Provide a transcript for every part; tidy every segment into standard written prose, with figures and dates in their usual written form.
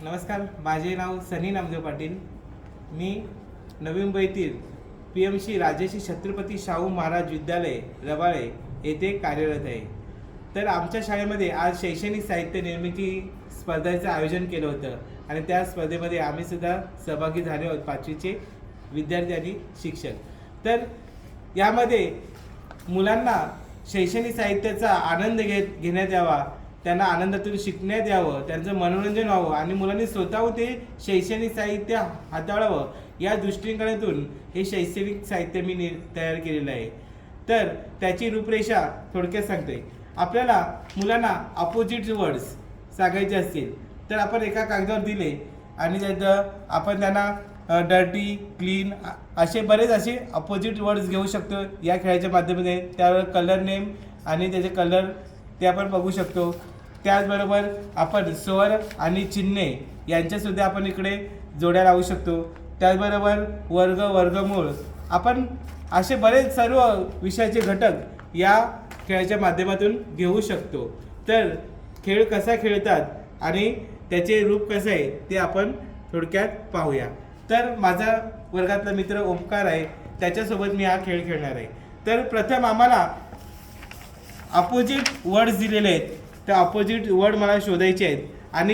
नमस्कार, माझे नाव सनी नामदेव पाटील. मी नवी मुंबईतील PMC राजर्षी छत्रपती शाहू महाराज विद्यालय रबाळे येथे कार्यरत आहे. तर आमच्या शाळेमध्ये आज शैक्षणिक साहित्य निर्मिती स्पर्धेचं आयोजन केलं होतं आणि त्या स्पर्धेमध्ये आम्ही सुद्धा सहभागी झाले आहोत, 5वीचे विद्यार्थी आणि शिक्षक. तर यामध्ये मुलांना शैक्षणिक साहित्याचा आनंद घेण्यात यावा, त्यांना आनंदातून शिकण्यात यावं, त्यांचं मनोरंजन व्हावं आणि मुलांनी स्वतःहून ते शैक्षणिक साहित्य हाताळावं या दृष्टिकोनातून हे शैक्षणिक साहित्य मी तयार केलेलं आहे. तर त्याची रूपरेषा थोडक्यात सांगते. आपल्याला मुलांना अपोजिट वर्ड्स सांगायचे असतील तर आपण एका कागदावर दिले आणि त्यात आपण त्यांना डर्टी, क्लीन असे बरेच असे अपोजिट वर्ड्स घेऊ शकतो या खेळाच्या माध्यमाने. त्यावर कलर नेम आणि त्याचे कलर ते आपण बघू शकतो. त्याचबरोबर आपण स्वर आणि चिन्हे यांच्यासुद्धा आपण इकडे जोड्या लावू शकतो. त्याचबरोबर वर्ग, वर्गमूळ आपण असे बरेच सर्व विषयाचे घटक या खेळाच्या माध्यमातून घेऊ शकतो. तर खेळ कसा खेळतात आणि त्याचे रूप कसं आहे ते आपण थोडक्यात पाहूया. तर माझा वर्गातला मित्र ओमकार आहे, त्याच्यासोबत मी हा खेळ खेळणार आहे. तर प्रथम आम्हाला अपोजिट वर्ड्स दिलेले आहेत, त्या अपोजिट वर्ड मला शोधायचे आहेत आणि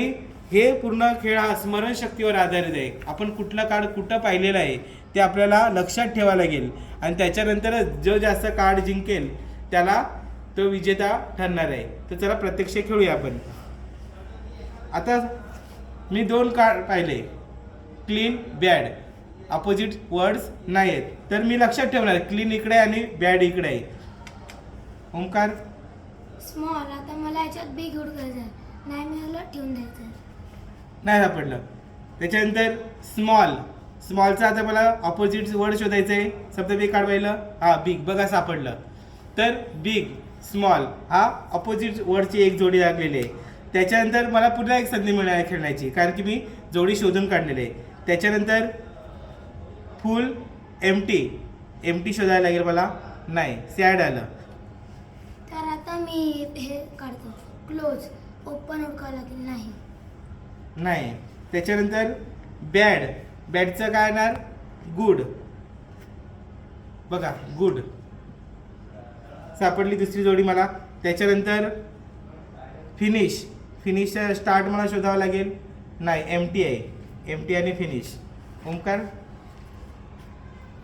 हे पूर्ण खेळ हा स्मरणशक्तीवर आधारित आहे. आपण कुठला कार्ड कुठं पाहिलेला आहे ते आपल्याला लक्षात ठेवावं लागेल आणि त्याच्यानंतर जो जास्त कार्ड जिंकेल त्याला तो विजेता ठरणार आहे. तर चला प्रत्यक्ष खेळूया आपण. आता मी 2 कार्ड पाहिले, क्लीन, बॅड. अपोजिट वर्ड्स नाही आहेत तर मी लक्षात ठेवणार क्लीन इकडे आणि बॅड इकडे आहे. ओमकार स्मॉल. आता मला याच्यात बिग हुडकायचं आहे, नाही मिळालं ठेवून द्यायचं आहे. नाही सापडलं. त्याच्यानंतर स्मॉल. स्मॉलचा आता मला अपोजिट वर्ड शोधायचं आहे. शब्द बिग कार्ड पाहिलं, हा बिग बघा सापडलं. तर बिग, स्मॉल हा अपोजिट वर्डची एक जोडी लागलेली आहे. त्याच्यानंतर मला पुन्हा एक संधी मिळाली खेळण्याची, कारण की मी जोडी शोधून काढलेली आहे. त्याच्यानंतर फुल, एम्प्टी. एम्प्टी शोधायला लागेल मला, नाही सॅड आलं. तर आता मी हे काढतो, क्लोज. ओपन हुडकावं लागेल, नाही. त्याच्यानंतर बॅड. बॅडचं काय येणार, गुड. बघा गुड सापडली दुसरी जोडी मला. त्याच्यानंतर फिनिश. फिनिशचा स्टार्ट मला शोधावं लागेल, नाही एम्प्टी आहे. एम्प्टी आणि फिनिश. ओमकार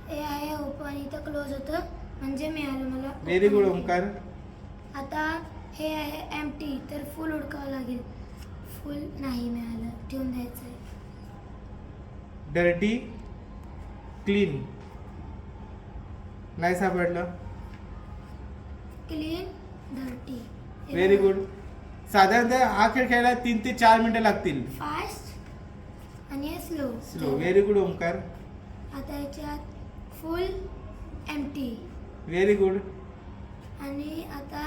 हे आहे ओपन, इथं क्लोज होतं म्हणजे मिळालं मला. Very good Omkar. आता हे आहे एम्प्टी, तर फुल हुडकावं लागेल. फुल नाही मिळालं, ठेवून द्यायचं आहे. डर्टी, क्लीन नाही सापडलं. Clean, dirty. Very good. साधारणतः हा खेळ खेळायला 3 ते 4 मिनिटं लागतील. फास्ट आणि slow. Slow. Very good Omkar. आता याच्यात फुल, एम्प्टी. Very good. आणि आता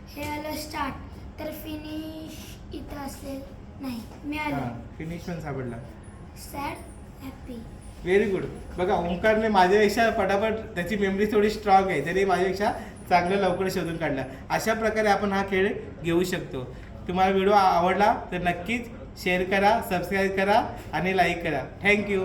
हे आलं स्टार्ट, तर फिनिश इथं असेल, नाही मिळालं. फिनिश पण सापडला. Sad, happy. Very good. बघा ओमकारने माझ्यापेक्षा पटापट, त्याची मेमरी थोडी स्ट्रॉंग आहे, त्याने माझ्यापेक्षा चांगलं लवकर शोधून काढला. अशा प्रकारे आपण हा खेळ घेऊ शकतो. तुम्हाला व्हिडिओ आवडला तर नक्कीच शेअर करा, सबस्क्राईब करा आणि लाईक करा. थँक्यू.